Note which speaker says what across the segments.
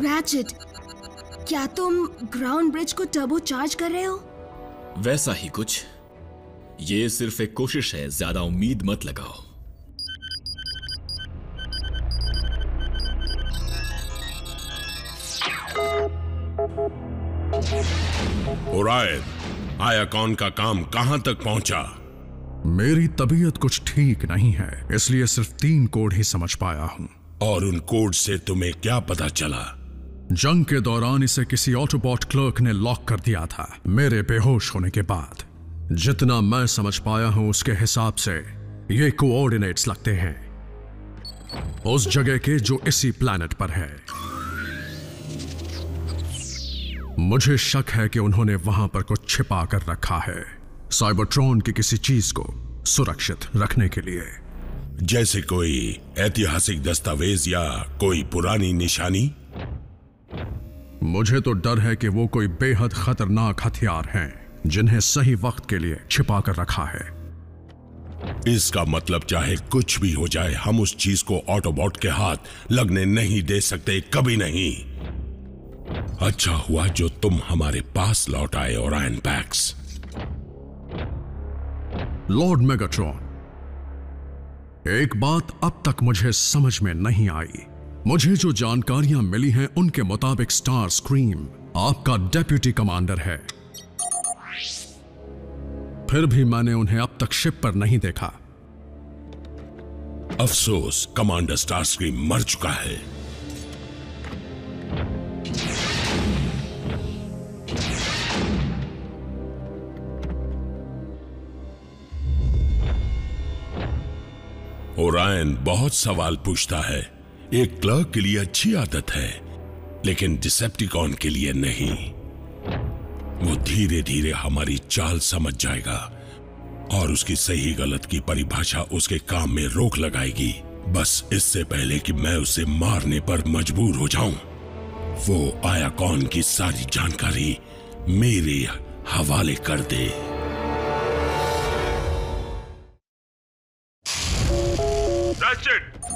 Speaker 1: Ratchet, क्या तुम ground bridge को टर्बो चार्ज कर रहे हो?
Speaker 2: वैसा ही कुछ। ये सिर्फ एक कोशिश है, ज्यादा उम्मीद मत लगाओ।
Speaker 3: ओरायन, आयाकॉन का काम कहां तक पहुंचा?
Speaker 4: मेरी तबीयत कुछ ठीक नहीं है, इसलिए सिर्फ 3 कोड ही समझ पाया हूं।
Speaker 3: और उन कोड से तुम्हें क्या पता चला?
Speaker 4: जंग के दौरान इसे किसी ऑटोबॉट क्लर्क ने लॉक कर दिया था, मेरे बेहोश होने के बाद। जितना मैं समझ पाया हूं उसके हिसाब से ये कोऑर्डिनेट्स लगते हैं उस जगह के जो इसी प्लैनेट पर है। मुझे शक है कि उन्होंने वहां पर कुछ छिपा कर रखा है, साइबरट्रॉन की किसी चीज को सुरक्षित रखने के लिए।
Speaker 3: जैसे कोई ऐतिहासिक दस्तावेज या कोई पुरानी निशानी?
Speaker 4: मुझे तो डर है कि वो कोई बेहद खतरनाक हथियार हैं जिन्हें सही वक्त के लिए छिपा कर रखा है।
Speaker 3: इसका मतलब चाहे कुछ भी हो जाए, हम उस चीज को ऑटोबॉट के हाथ लगने नहीं दे सकते, कभी नहीं। अच्छा हुआ जो तुम हमारे पास लौट आए, ओरायन पैक्स।
Speaker 4: लॉर्ड मेगाट्रॉन, एक बात अब तक मुझे समझ में नहीं आई। मुझे जो जानकारियां मिली हैं उनके मुताबिक स्टार स्क्रीम आपका डेप्यूटी कमांडर है, फिर भी मैंने उन्हें अब तक शिप पर नहीं देखा।
Speaker 3: अफसोस, कमांडर स्टार स्क्रीम मर चुका है। ओरायन बहुत सवाल पूछता है। एक क्लर्क के लिए अच्छी आदत है, लेकिन डिसेप्टिकॉन के लिए नहीं। वो धीरे धीरे हमारी चाल समझ जाएगा और उसकी सही गलत की परिभाषा उसके काम में रोक लगाएगी, बस इससे पहले कि मैं उसे मारने पर मजबूर हो जाऊं। वो आयाकॉन की सारी जानकारी मेरे हवाले कर दे।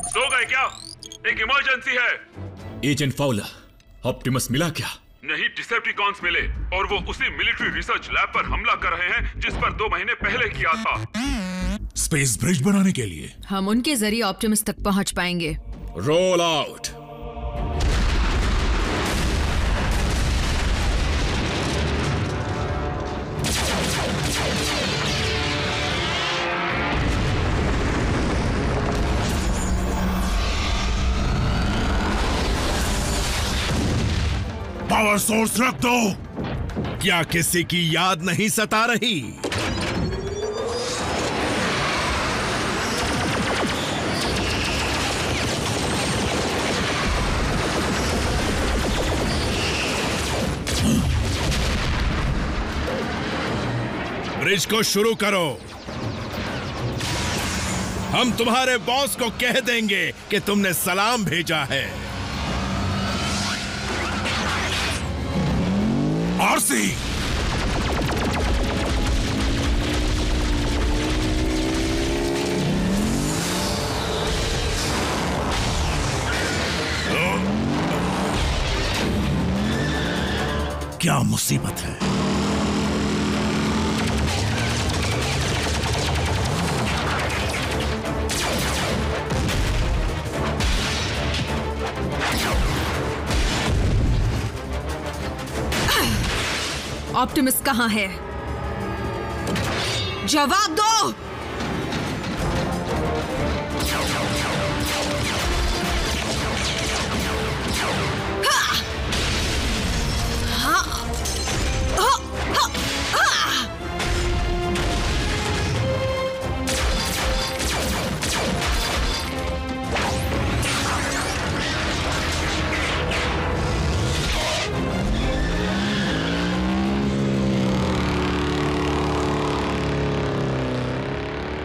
Speaker 5: सो गए क्या? एक इमरजेंसी है।
Speaker 2: एजेंट फाउलर, ऑप्टिमस मिला क्या?
Speaker 5: नहीं, डिसेप्टिकॉन्स मिले और वो उसी मिलिट्री रिसर्च लैब पर हमला कर रहे हैं जिस पर 2 महीने पहले किया था।
Speaker 6: स्पेस ब्रिज बनाने के लिए
Speaker 7: हम उनके जरिए ऑप्टिमस तक पहुंच पाएंगे।
Speaker 2: Roll out.
Speaker 6: पावर सोर्स रख दो। क्या किसी की याद नहीं सता रही? ब्रिज को शुरू करो। हम तुम्हारे बॉस को कह देंगे कि तुमने सलाम भेजा है। आरसी, क्या मुसीबत है?
Speaker 7: ऑप्टिमस कहां है? जवाब दो।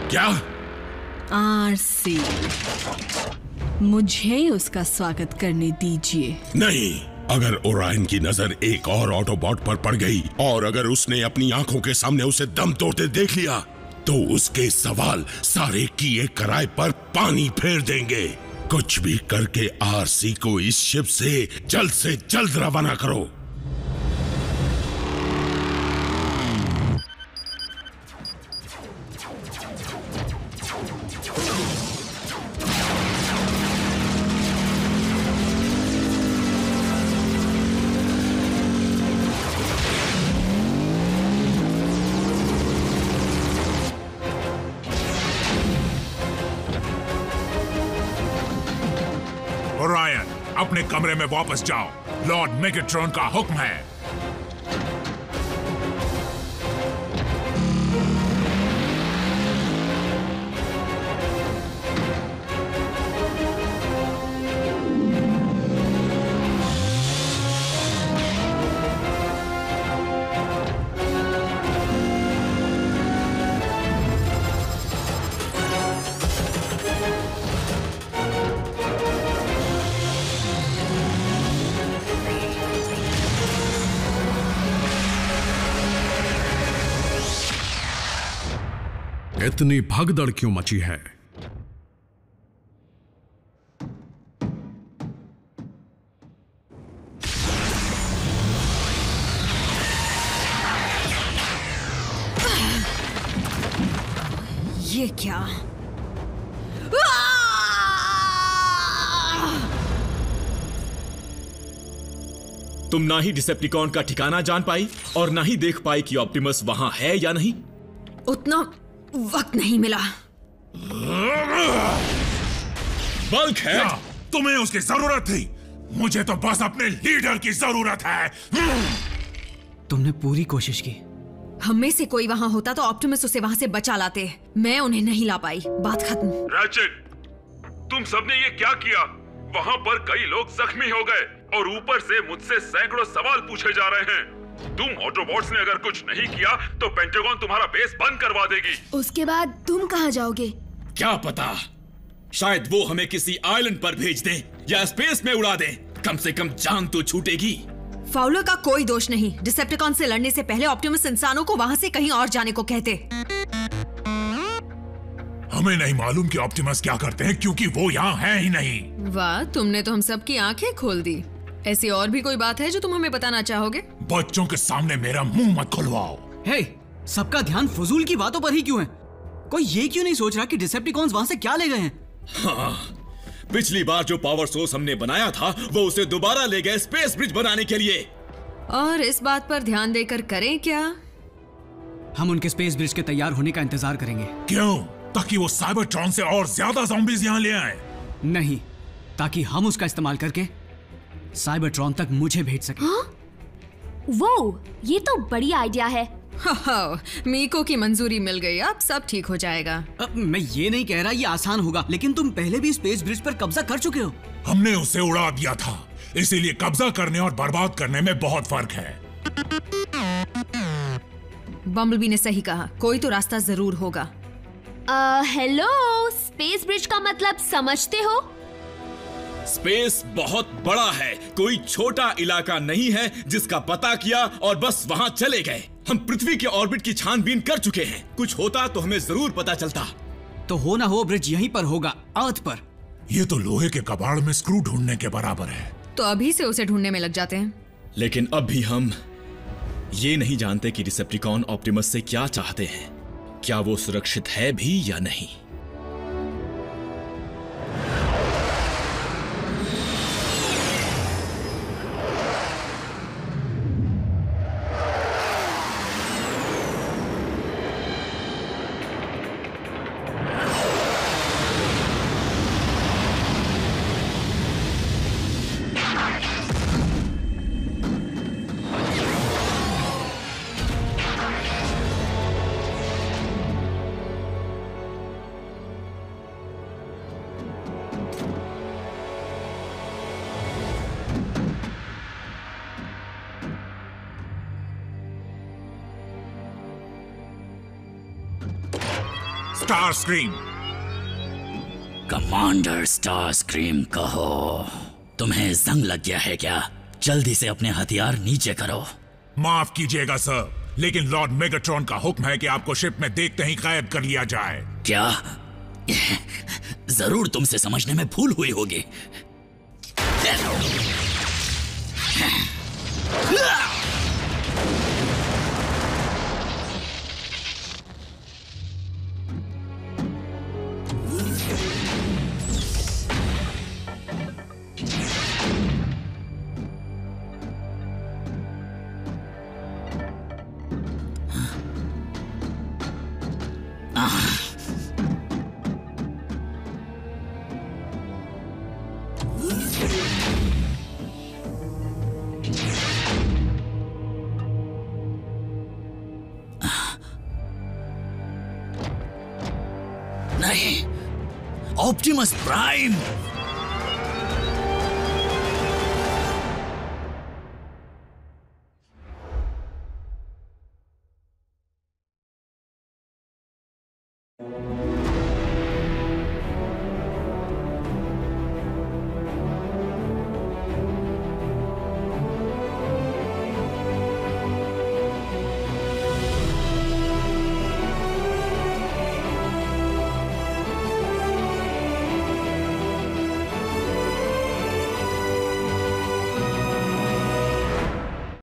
Speaker 3: क्या?
Speaker 1: आरसी, मुझे उसका स्वागत करने दीजिए।
Speaker 3: नहीं, अगर ओरायन की नजर एक और ऑटोबॉट पर पड़ गई और अगर उसने अपनी आंखों के सामने उसे दम तोड़ते देख लिया, तो उसके सवाल सारे किए कराए पर पानी फेर देंगे। कुछ भी करके आरसी को इस शिप से जल्द रवाना करो।
Speaker 5: ओरायन, अपने कमरे में वापस जाओ। लॉर्ड मेगाट्रॉन का हुक्म है।
Speaker 4: इतनी भगदड़ क्यों मची है?
Speaker 7: ये क्या?
Speaker 2: तुम ना ही डिसेप्टिकॉन का ठिकाना जान पाई और ना ही देख पाई कि ऑप्टिमस वहां है या नहीं।
Speaker 7: उतना वक्त नहीं मिला।
Speaker 2: बल्क है।
Speaker 5: क्या तुम्हें उसकी जरूरत थी? मुझे तो बस अपने लीडर की जरूरत है।
Speaker 8: तुमने पूरी कोशिश की।
Speaker 7: हम में से कोई वहां होता तो ऑप्टिमस उसे वहां से बचा लाते। मैं उन्हें नहीं ला पाई। बात खत्म।
Speaker 5: रैचेट, तुम सबने ये क्या किया? वहां पर कई लोग जख्मी हो गए और ऊपर से मुझसे सैकड़ों सवाल पूछे जा रहे हैं। तुम ऑटोबॉट्स ने अगर कुछ नहीं किया तो पेंटागन तुम्हारा बेस बंद करवा देगी।
Speaker 1: उसके बाद तुम कहाँ जाओगे?
Speaker 2: क्या पता, शायद वो हमें किसी आइलैंड पर भेज दें या स्पेस में उड़ा दें। कम से कम जान तो छूटेगी।
Speaker 7: फाउलर का कोई दोष नहीं। डिसेप्टिकॉन से लड़ने से पहले ऑप्टिमस इंसानों को वहां से कहीं और जाने को कहते।
Speaker 5: हमें नहीं मालूम कि ऑप्टिमस क्या करते हैं क्योंकि वो यहाँ है ही नहीं।
Speaker 7: वाह, तुमने तो हम सबकी आंखें खोल दी। ऐसी और भी कोई बात है जो तुम हमें बताना चाहोगे?
Speaker 5: बच्चों के सामने मेरा मुंह मत खुलवाओ।
Speaker 8: हे, सबका ध्यान फजूल की बातों पर ही क्यों है? कोई ये क्यों नहीं सोच रहा कि डिसेप्टिकॉन्स वहां से क्या ले गए हैं?
Speaker 2: हाँ, पिछली बार जो पावर सोर्स हमने बनाया था वो उसे दोबारा ले गए स्पेस ब्रिज बनाने के लिए।
Speaker 7: और इस बात पर ध्यान देकर करें क्या?
Speaker 8: हम उनके स्पेस ब्रिज के तैयार होने का इंतजार करेंगे।
Speaker 5: क्यों? ताकि वो साइबरट्रॉन से और ज्यादा ज़ॉम्बीज़ यहाँ ले आए।
Speaker 8: नहीं, ताकि हम उसका इस्तेमाल करके साइबरट्रॉन तक मुझे भेज सके।
Speaker 1: वो ये तो बड़ी आइडिया है।
Speaker 7: मीको की मंजूरी मिल गई, अब सब ठीक हो जाएगा।
Speaker 8: मैं ये नहीं कह रहा ये आसान होगा, लेकिन तुम पहले भी स्पेस ब्रिज पर कब्जा कर चुके हो।
Speaker 5: हमने उसे उड़ा दिया था, इसीलिए कब्जा करने और बर्बाद करने में बहुत फर्क है।
Speaker 7: बम्बलबी ने सही कहा, कोई तो रास्ता जरूर होगा।
Speaker 1: हेलो, स्पेस ब्रिज का मतलब समझते हो?
Speaker 2: स्पेस बहुत बड़ा है, कोई छोटा इलाका नहीं है जिसका पता किया और बस वहां चले गए। हम पृथ्वी के ऑर्बिट की छानबीन कर चुके हैं। कुछ होता तो हमें जरूर पता चलता।
Speaker 8: तो हो ना हो ब्रिज यहीं पर होगा, अर्थ पर।
Speaker 5: ये तो लोहे के कबाड़ में स्क्रू ढूंढने के बराबर है।
Speaker 7: तो अभी से उसे ढूंढने में लग जाते हैं।
Speaker 2: लेकिन अब भी हम ये नहीं जानते कि डिसेप्टिकॉन ऑप्टिमस से क्या चाहते हैं। क्या वो सुरक्षित है भी या नहीं।
Speaker 5: Star scream.
Speaker 9: Commander star scream कहो, तुम्हें जंग लग गया है क्या? जल्दी से अपने हथियार नीचे करो।
Speaker 5: माफ कीजिएगा सर, लेकिन लॉर्ड मेगाट्रॉन का हुक्म है कि आपको शिप में देखते ही गायब कर लिया जाए।
Speaker 9: क्या? जरूर तुमसे समझने में भूल हुई होगी। नहीं, ऑप्टिमस प्राइम।